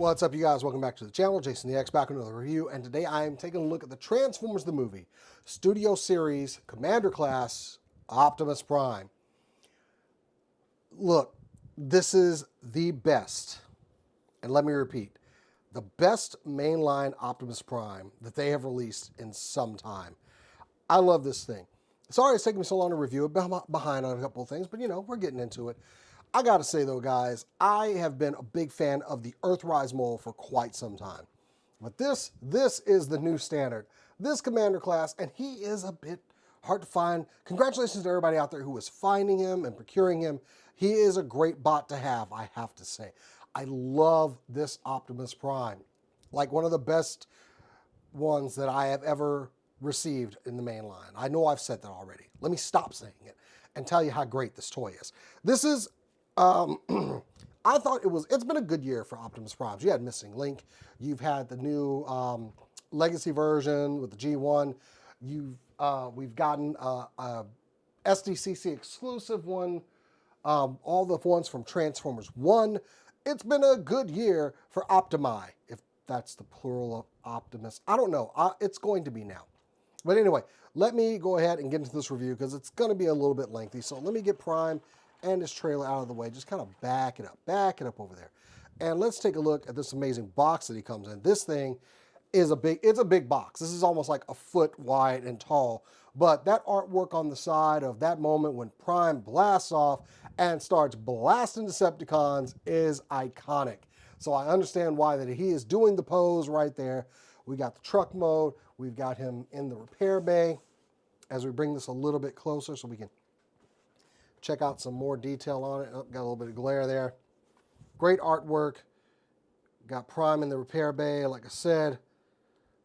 What's up, you guys? Welcome back to the channel. Jason the X back with another review, and today I am taking a look at the Transformers the movie Studio Series Commander Class Optimus Prime. Look, this is the best, and let me repeat, the best mainline Optimus Prime that they have released in some time. I love this thing. Sorry it's taking me so long to review it, behind on a couple of things, but you know, we're getting into it. I gotta say though, guys, I have been a big fan of the Earthrise mold for quite some time. But this is the new standard. This Commander Class, and he is a bit hard to find. Congratulations to everybody out there who is finding him and procuring him. He is a great bot to have, I have to say. I love this Optimus Prime. Like one of the best ones that I have ever received in the main line. I know I've said that already. Let me stop saying it and tell you how great this toy is. This is I thought it's been a good year for Optimus Primes. You had Missing Link. You've had the new Legacy version with the G1. We've gotten a SDCC exclusive one. All the ones from Transformers 1. It's been a good year for Optimi, if that's the plural of Optimus. I don't know. It's going to be now. But anyway, let me go ahead and get into this review because it's going to be a little bit lengthy. So let me get Prime and this trailer out of the way. Just kind of back it up over there. And let's take a look at this amazing box that he comes in. This thing is it's a big box. This is almost like a foot wide and tall. But that artwork on the side of that moment when Prime blasts off and starts blasting Decepticons is iconic. So I understand why that he is doing the pose right there. We got the truck mode. We've got him in the repair bay. As we bring this a little bit closer so we can check out some more detail on it. Oh, got a little bit of glare there. Great artwork. Got Prime in the repair bay, like I said.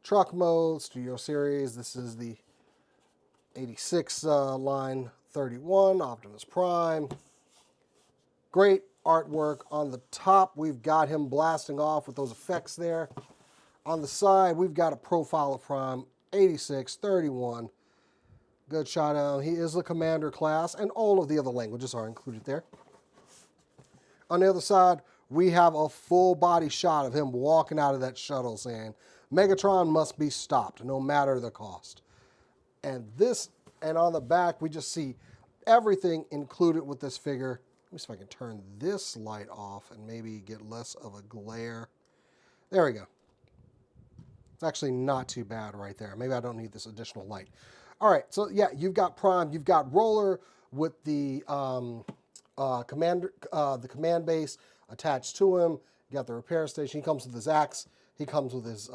Truck mode, Studio Series. This is the 86 line 31, Optimus Prime. Great artwork. On the top, we've got him blasting off with those effects there. On the side, we've got a profile of Prime, 86, 31. Good shot out. He is the Commander Class, and all of the other languages are included there. On the other side, we have a full body shot of him walking out of that shuttle saying, Megatron must be stopped, no matter the cost. And on the back, we just see everything included with this figure. Let me see if I can turn this light off and maybe get less of a glare. There we go. It's actually not too bad right there. Maybe I don't need this additional light. All right, so yeah, you've got Prime, you've got Roller with the command base attached to him. You got the repair station. He comes with his axe. He comes with his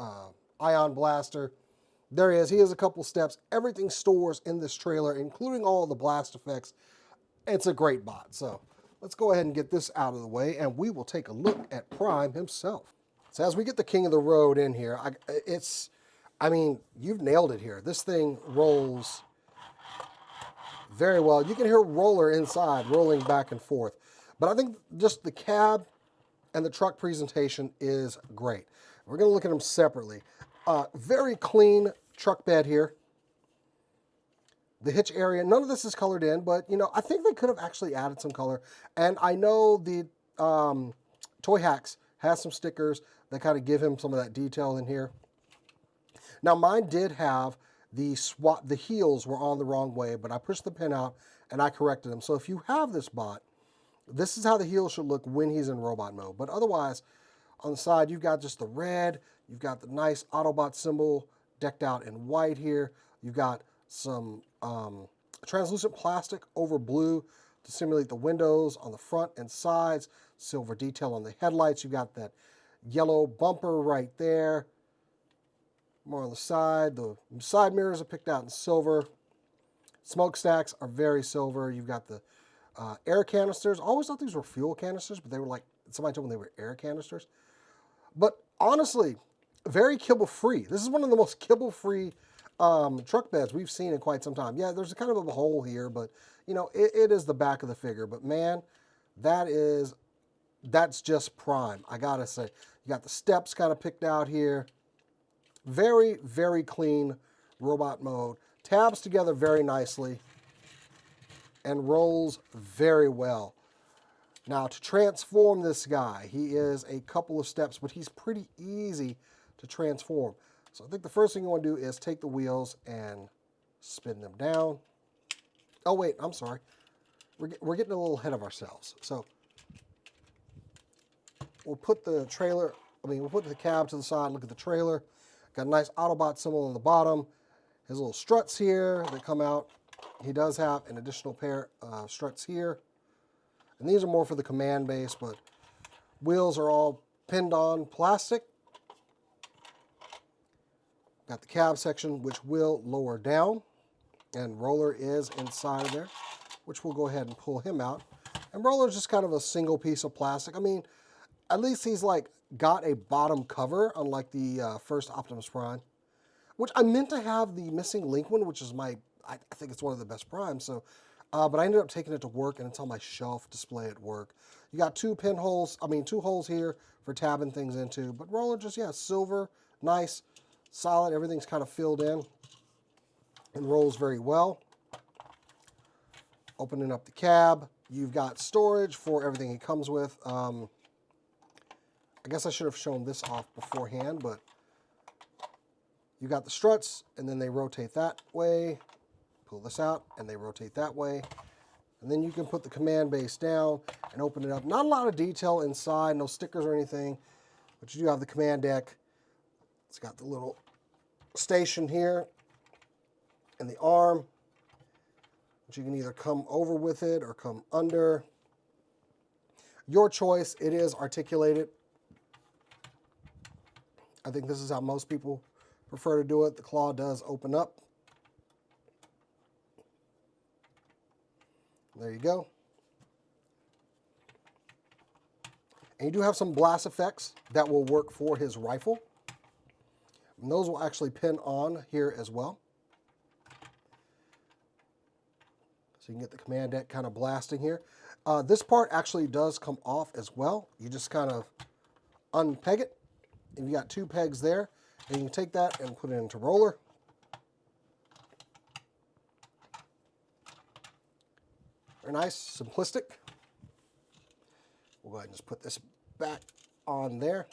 ion blaster. There he is. He has a couple steps. Everything stores in this trailer, including all the blast effects. It's a great bot. So let's go ahead and get this out of the way, and we will take a look at Prime himself. So as we get the king of the road in here, I mean, you've nailed it here. This thing rolls very well. You can hear Roller inside rolling back and forth. But I think just the cab and the truck presentation is great. We're going to look at them separately. Very clean truck bed here. The hitch area, none of this is colored in, but, you know, I think they could have actually added some color. And I know the Toy Hacks has some stickers that kind of give him some of that detail in here. Now mine did have the heels were on the wrong way, but I pushed the pin out and I corrected them. So if you have this bot, this is how the heels should look when he's in robot mode. But otherwise, on the side, you've got just the red, you've got the nice Autobot symbol decked out in white here. You've got some translucent plastic over blue to simulate the windows on the front and sides, silver detail on the headlights. You've got that yellow bumper right there. More on the side. The side mirrors are picked out in silver. Smokestacks are very silver. You've got the air canisters. I always thought these were fuel canisters, but they were like, somebody told me they were air canisters. But honestly, very kibble-free. This is one of the most kibble-free truck beds we've seen in quite some time. Yeah, there's a kind of a hole here, but, you know, it is the back of the figure. But, man, that's just Prime, I gotta say. You got the steps kind of picked out here. Very, very clean robot mode. Tabs together very nicely and rolls very well. Now, to transform this guy, he is a couple of steps, but he's pretty easy to transform. So I think the first thing you want to do is take the wheels and spin them down. Oh, wait, I'm sorry. We're getting a little ahead of ourselves. So we'll put the trailer, we'll put the cab to the side, look at the trailer. Got a nice Autobot symbol on the bottom. His little struts here that come out. He does have an additional pair of struts here. And these are more for the command base, but wheels are all pinned on plastic. Got the cab section, which will lower down. And Roller is inside of there, which we'll go ahead and pull him out. And Roller's just kind of a single piece of plastic. I mean, at least he's like got a bottom cover, unlike the first Optimus Prime. Which I meant to have the missing link one, which is I think it's one of the best primes. So, but I ended up taking it to work, and it's on my shelf display at work. You got two holes here for tabbing things into. But Roller just, yeah, silver, nice, solid. Everything's kind of filled in and rolls very well. Opening up the cab, you've got storage for everything he comes with. I guess I should have shown this off beforehand, but you got the struts, and then they rotate that way. Pull this out, and they rotate that way. And then you can put the command base down and open it up. Not a lot of detail inside, no stickers or anything, but you do have the command deck. It's got the little station here and the arm, which you can either come over with it or come under. Your choice. It is articulated. I think this is how most people prefer to do it. The claw does open up. There you go. And you do have some blast effects that will work for his rifle. And those will actually pin on here as well. So you can get the command deck kind of blasting here. This part actually does come off as well. You just kind of unpeg it. And you got two pegs there. And you can take that and put it into Roller. Very nice, simplistic. We'll go ahead and just put this back on there.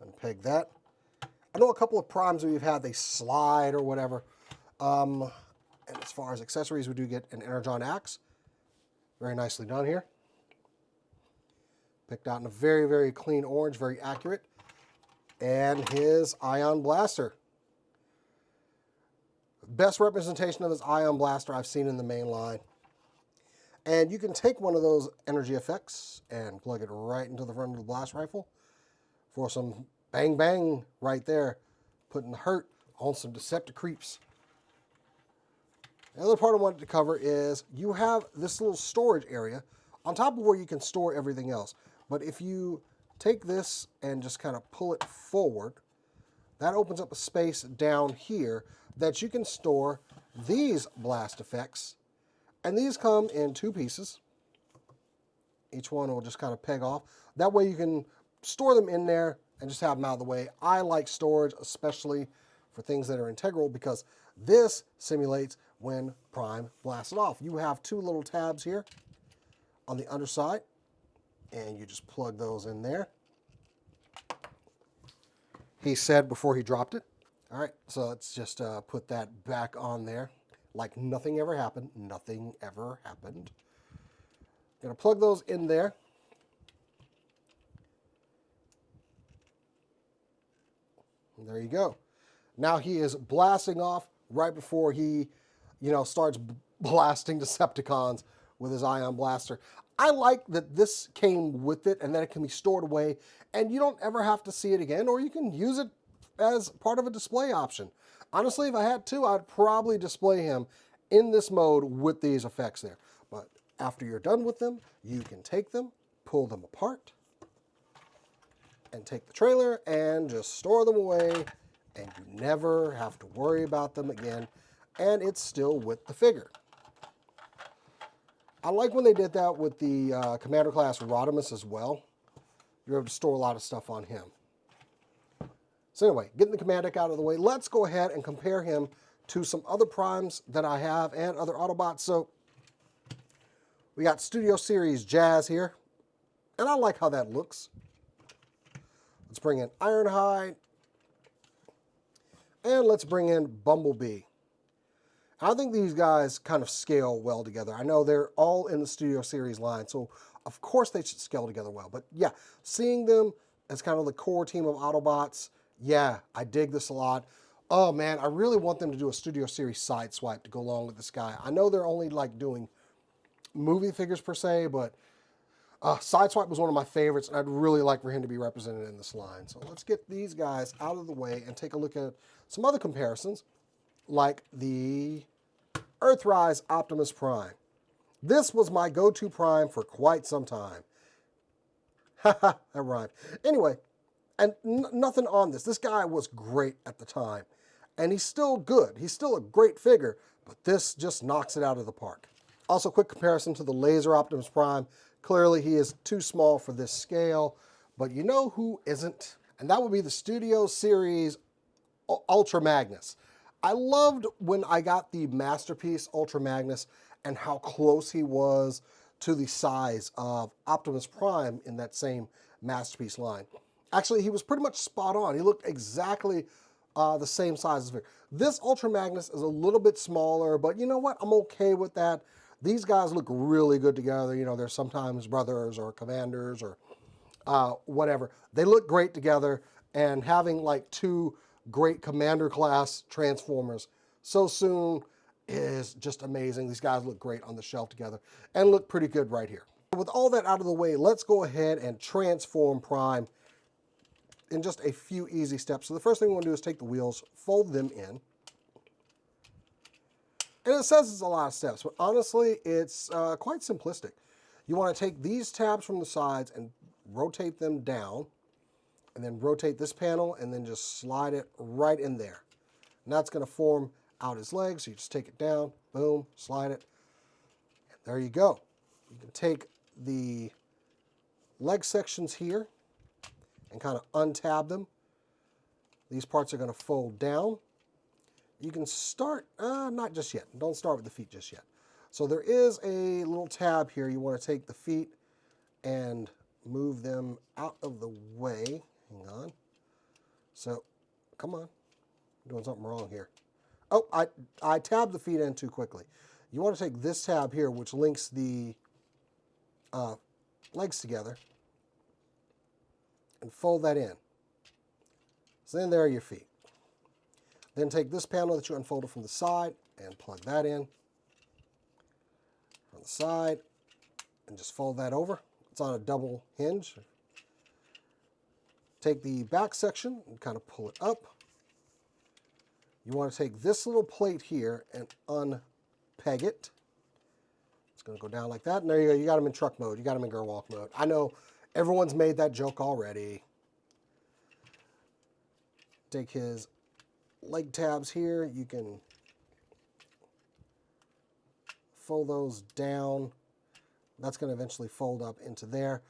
Unpeg that. I know a couple of primes we've had, they slide or whatever. And as far as accessories, we do get an Energon axe. Very nicely done here. Picked out in a very, very clean orange, very accurate. And his Ion Blaster. Best representation of his Ion Blaster I've seen in the main line. And you can take one of those energy effects and plug it right into the front of the blast rifle for some bang bang right there, putting the hurt on some Decepticons creeps. The other part I wanted to cover is you have this little storage area on top of where you can store everything else. But if you take this and just kind of pull it forward, that opens up a space down here that you can store these blast effects. And these come in two pieces. Each one will just kind of peg off. That way you can store them in there and just have them out of the way. I like storage, especially for things that are integral, because this simulates when Prime blasts it off. You have two little tabs here on the underside, and you just plug those in there. He said before he dropped it. All right, so let's just put that back on there. Like nothing ever happened. Nothing ever happened. Gonna plug those in there. And there you go. Now he is blasting off right before he, starts blasting Decepticons with his Ion Blaster. I like that this came with it and that it can be stored away and you don't ever have to see it again, or you can use it as part of a display option. Honestly, if I had to, I'd probably display him in this mode with these effects there. But after you're done with them, you can take them, pull them apart, and take the trailer and just store them away, and you never have to worry about them again, and it's still with the figure. I like when they did that with the Commander Class Optimus as well. You're able to store a lot of stuff on him. So anyway, getting the command deck out of the way, let's go ahead and compare him to some other primes that I have and other Autobots. So We got Studio Series Jazz here, and I like how that looks. Let's bring in Ironhide, and let's bring in Bumblebee. I think these guys kind of scale well together. I know they're all in the Studio Series line, so of course they should scale together well. But yeah, seeing them as kind of the core team of Autobots, yeah, I dig this a lot. Oh man, I really want them to do a Studio Series side swipe to go along with this guy. I know they're only like doing movie figures per se, but Sideswipe was one of my favorites, and I'd really like for him to be represented in this line. So let's get these guys out of the way and take a look at some other comparisons, like the Earthrise Optimus Prime. This was my go-to Prime for quite some time. Haha, that rhymed. Anyway, and nothing on this. This guy was great at the time, and he's still good. He's still a great figure, but this just knocks it out of the park. Also, quick comparison to the Laser Optimus Prime. Clearly, he is too small for this scale, but you know who isn't? And that would be the Studio Series Ultra Magnus. I loved when I got the Masterpiece Ultra Magnus and how close he was to the size of Optimus Prime in that same Masterpiece line. Actually, he was pretty much spot on. He looked exactly the same size as figure. This Ultra Magnus is a little bit smaller, but you know what? I'm okay with that. These guys look really good together. You know, they're sometimes brothers or commanders or whatever. They look great together, and having like two great Commander Class Transformers so soon is just amazing. These guys look great on the shelf together and look pretty good right here. With all that out of the way, let's go ahead and transform Prime in just a few easy steps. So the first thing we want to do is take the wheels, fold them in. And it says it's a lot of steps, but honestly, it's quite simplistic. You want to take these tabs from the sides and rotate them down, and then rotate this panel, and then just slide it right in there. And that's going to form out his legs, so you just take it down, boom, slide it, and there you go. You can take the leg sections here and kind of untab them. These parts are going to fold down. You can start, not just yet. Don't start with the feet just yet. So there is a little tab here. You want to take the feet and move them out of the way. Hang on. So, come on. I'm doing something wrong here. Oh, I tabbed the feet in too quickly. You want to take this tab here, which links the legs together, and fold that in. So then there are your feet. Then take this panel that you unfolded from the side and plug that in from the side and just fold that over. It's on a double hinge. Take the back section and kind of pull it up. You want to take this little plate here and unpeg it. It's going to go down like that. And there you go. You got him in truck mode. You got him in girl walk mode. I know everyone's made that joke already. Take his leg tabs here. You can fold those down. That's going to eventually fold up into there.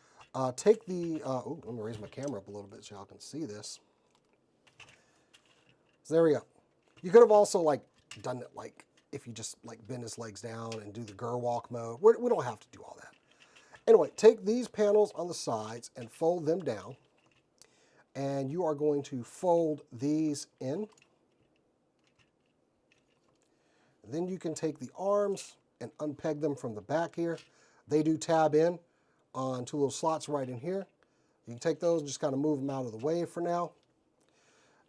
Take the, ooh, let me raise my camera up a little bit so y'all can see this. So there we go. You could have also like done it like if you just like bend his legs down and do the girl walk mode. We don't have to do all that. Anyway, take these panels on the sides and fold them down. And you are going to fold these in. Then you can take the arms and unpeg them from the back here. They do tab in on two little slots right in here. You can take those and just kind of move them out of the way for now.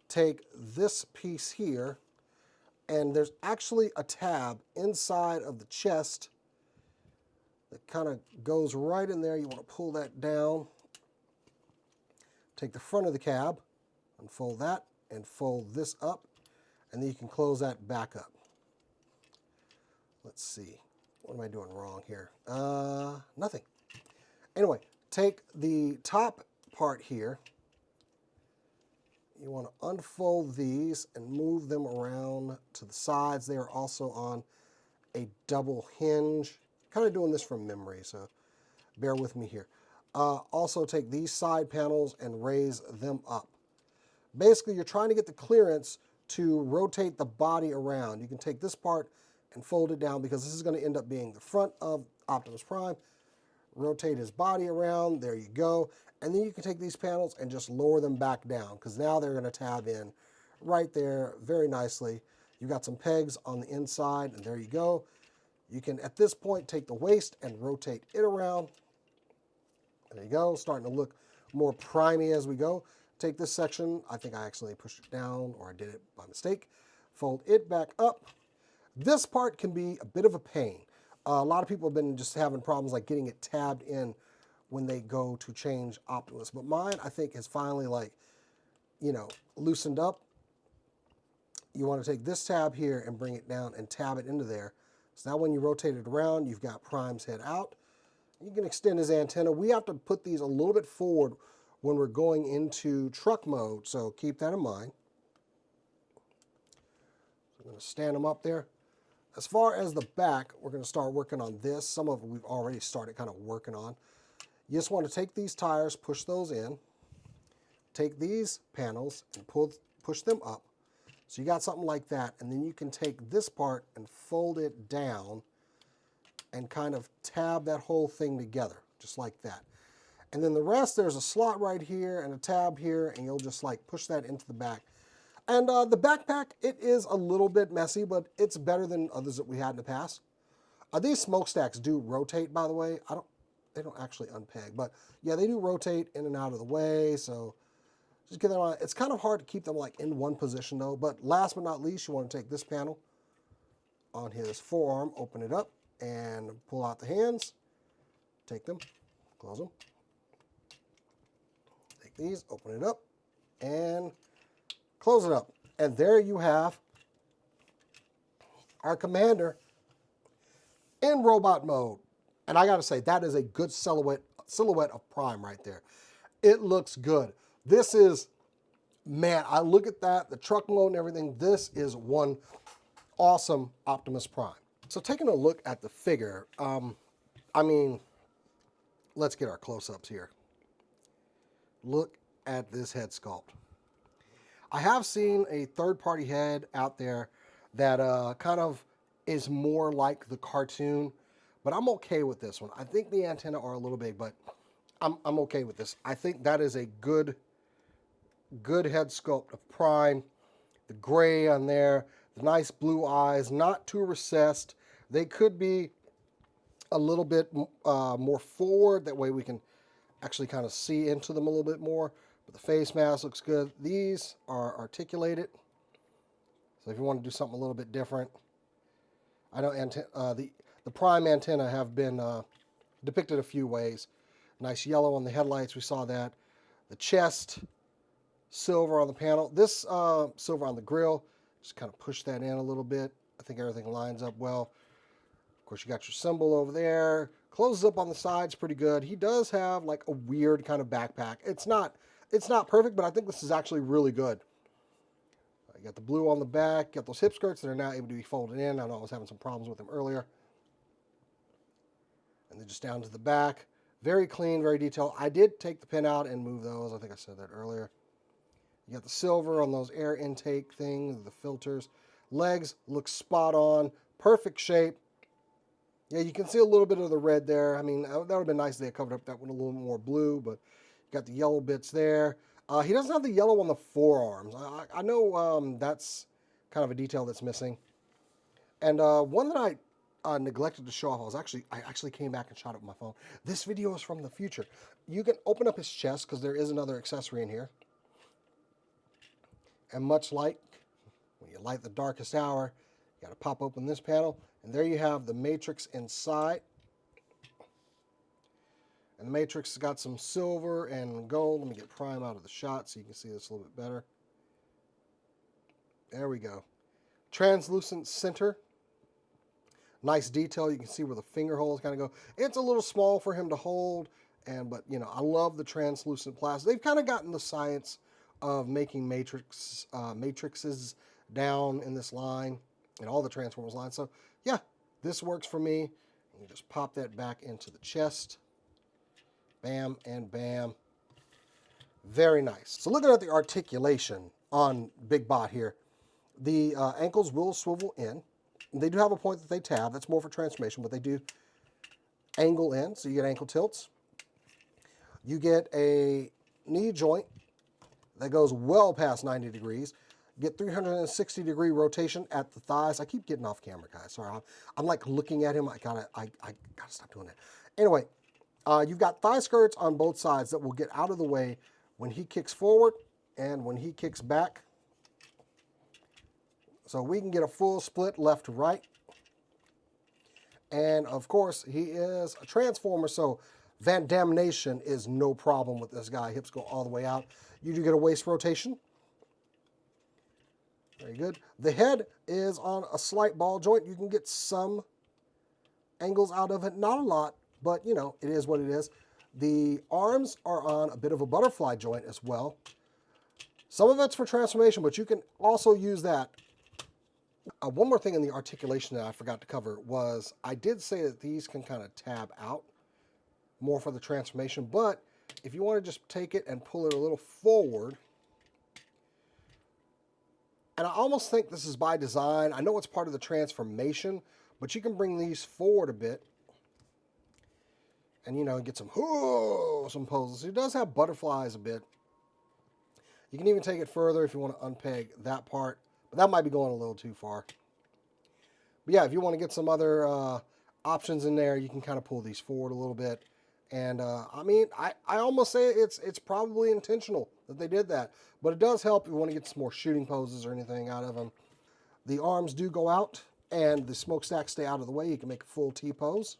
Take this piece here, and there's actually a tab inside of the chest that kind of goes right in there. You want to pull that down. Take the front of the cab, unfold that, and fold this up, and then you can close that back up. Let's see. What am I doing wrong here? Nothing. Anyway, take the top part here. You want to unfold these and move them around to the sides. They are also on a double hinge. Kind of doing this from memory, so bear with me here. Also take these side panels and raise them up. Basically, you're trying to get the clearance to rotate the body around. You can take this part and fold it down because this is going to end up being the front of Optimus Prime. Rotate his body around. There you go. And then you can take these panels and just lower them back down because now they're going to tab in right there very nicely. You got some pegs on the inside, and there you go. You can, at this point, take the waist and rotate it around. There you go. Starting to look more primey as we go. Take this section. I think I accidentally pushed it down, or I did it by mistake. Fold it back up. This part can be a bit of a pain. A lot of people have been just having problems like getting it tabbed in when they go to change Optimus. But mine, I think, is finally like, loosened up. You want to take this tab here and bring it down and tab it into there. So now when you rotate it around, you've got Prime's head out. You can extend his antenna. We have to put these a little bit forward when we're going into truck mode, so keep that in mind. I'm going to stand them up there. As far as the back, we're going to start working on this. Some of it we've already started kind of working on. You just want to take these tires, push those in. Take these panels and push them up. So you got something like that, and then you can take this part and fold it down and kind of tab that whole thing together, just like that. And then the rest, there's a slot right here and a tab here, and you'll just like push that into the back. And the backpack, it is a little bit messy, but it's better than others that we had in the past. These smokestacks do rotate, by the way. They don't actually unpeg, but yeah, they do rotate in and out of the way, so just get them on. It's kind of hard to keep them like in one position though, but last but not least, you want to take this panel on his forearm, open it up, and pull out the hands. Take them, close them. Take these, open it up, and close it up. And there you have our Commander in robot mode. And I got to say, that is a good silhouette of Prime right there. It looks good. This is, man, I look at that, the truck mode and everything. This is one awesome Optimus Prime. So taking a look at the figure, I mean, let's get our close-ups here. Look at this head sculpt. I have seen a third-party head out there that kind of is more like the cartoon, but I'm okay with this one. I think the antennae are a little big, but I'm okay with this. I think that is a good head sculpt of Prime. The gray on there, the nice blue eyes, not too recessed. They could be a little bit more forward. That way we can actually kind of see into them a little bit more. But the face mask looks good. These are articulated. So if you want to do something a little bit different. I know the Prime antenna have been depicted a few ways. Nice yellow on the headlights, we saw that. The chest, silver on the panel. This silver on the grill, just kind of push that in a little bit. I think everything lines up well. Of course, you got your symbol over there. Closes up on the sides pretty good. He does have like a weird kind of backpack. It's not perfect, but I think this is actually really good. You got the blue on the back, got those hip skirts that are now able to be folded in. I know I was having some problems with them earlier. And then just down to the back. Very clean, very detailed. I did take the pin out and move those. I think I said that earlier. You got the silver on those air intake things, the filters. Legs look spot on, perfect shape. Yeah, you can see a little bit of the red there. I mean, that would have been nice if they had covered up that one a little more blue, but you got the yellow bits there. He doesn't have the yellow on the forearms. I know that's kind of a detail that's missing. And one that I neglected to show off, I actually came back and shot it with my phone. This video is from the future. You can open up his chest because there is another accessory in here. And much like when you light the darkest hour, you got to pop open this panel, and there you have the Matrix inside. And the Matrix has got some silver and gold. Let me get Prime out of the shot so you can see this a little bit better. There we go. Translucent center. Nice detail. You can see where the finger holes kind of go. It's a little small for him to hold, but you know, I love the translucent plastic. They've kind of gotten the science of making matrices down in this line and all the Transformers lines. So yeah, this works for me. You just pop that back into the chest. Bam and bam. Very nice. So looking at the articulation on Big Bot here, the ankles will swivel in. They do have a point that they tab. That's more for transformation, but they do angle in, so you get ankle tilts. You get a knee joint that goes well past 90 degrees. You get 360-degree rotation at the thighs. I keep getting off camera, guys. Sorry, I'm like looking at him. I gotta stop doing that. Anyway, you've got thigh skirts on both sides that will get out of the way when he kicks forward and when he kicks back. So we can get a full split left to right. And of course, he is a transformer, so Van Damnation is no problem with this guy. Hips go all the way out. You do get a waist rotation. Very good. The head is on a slight ball joint. You can get some angles out of it. Not a lot, but you know, it is what it is. The arms are on a bit of a butterfly joint as well. Some of it's for transformation, but you can also use that. One more thing in the articulation that I forgot to cover was I did say that these can kind of tab out more for the transformation, but if you want to just take it and pull it a little forward, and I almost think this is by design. I know it's part of the transformation, but you can bring these forward a bit and, you know, get some poses. It does have butterflies a bit. You can even take it further if you want to unpeg that part, but that might be going a little too far. But yeah, if you want to get some other options in there, you can kind of pull these forward a little bit. And I mean, I almost say it's probably intentional that they did that. But it does help if you want to get some more shooting poses or anything out of them. The arms do go out and the smokestacks stay out of the way. You can make a full T-pose.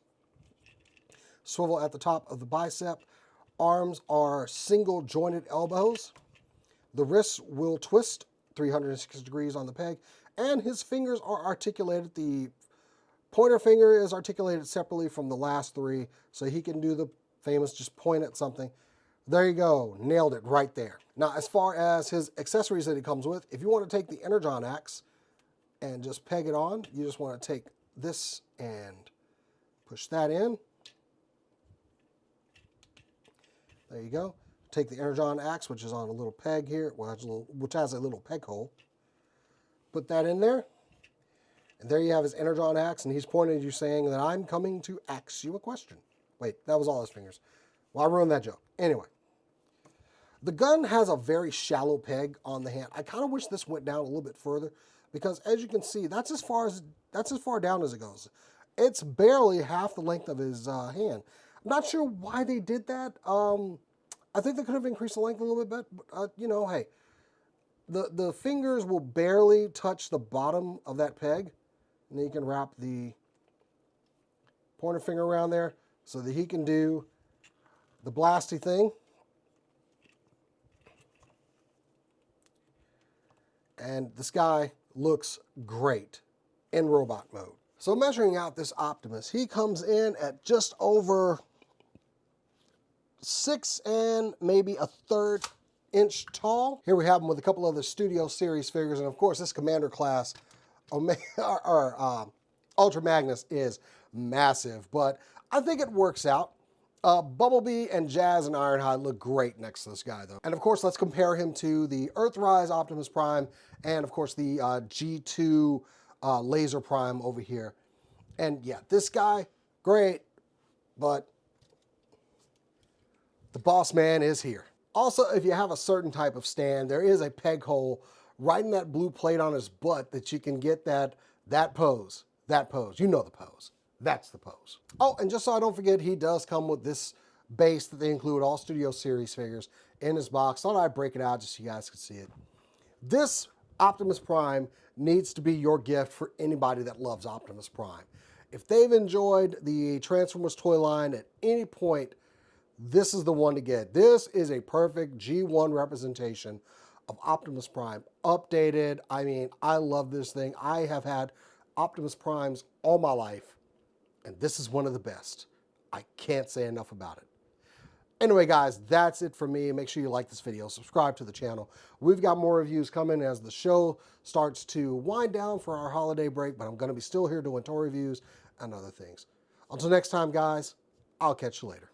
Swivel at the top of the bicep. Arms are single jointed elbows. The wrists will twist 360 degrees on the peg. And his fingers are articulated. The pointer finger is articulated separately from the last three, so he can do the famous just point at something. There you go. Nailed it right there. Now, as far as his accessories that he comes with, if you want to take the Energon axe and just peg it on, you just want to take this and push that in. There you go. Take the Energon axe, which is on a little peg here, which has a little peg hole. Put that in there. And there you have his Energon axe, and he's pointing at you saying that I'm coming to ask you a question. Wait, that was all his fingers. Well, I ruined that joke. Anyway, the gun has a very shallow peg on the hand. I kind of wish this went down a little bit further because, as you can see, that's as far down as it goes. It's barely half the length of his hand. I'm not sure why they did that. I think they could have increased the length a little bit, but you know, hey, the fingers will barely touch the bottom of that peg. And then you can wrap the pointer finger around there so that he can do the blasty thing. And this guy looks great in robot mode. So measuring out this Optimus, he comes in at just over 6 and maybe a third inch tall. Here we have him with a couple other Studio Series figures, and of course this Commander Class Ultra Magnus is massive, but I think it works out. Bumblebee and Jazz and Ironhide look great next to this guy, though. And of course, let's compare him to the Earthrise Optimus Prime and of course the G2 Laser Prime over here. And yeah, this guy, great, but the boss man is here. Also, if you have a certain type of stand, there is a peg hole right in that blue plate on his butt that you can get that pose. That pose. You know the pose. That's the pose. Oh, and just so I don't forget, he does come with this base that they include all Studio Series figures in his box. Thought I'd break it out just so you guys could see it. This Optimus Prime needs to be your gift for anybody that loves Optimus Prime. If they've enjoyed the Transformers toy line at any point, this is the one to get. This is a perfect G1 representation of Optimus Prime, updated. I mean, I love this thing. I have had Optimus Primes all my life, and this is one of the best. I can't say enough about it. Anyway, guys, that's it for me. Make sure you like this video, subscribe to the channel. We've got more reviews coming as the show starts to wind down for our holiday break, but I'm going to be still here doing toy reviews and other things. Until next time, guys, I'll catch you later.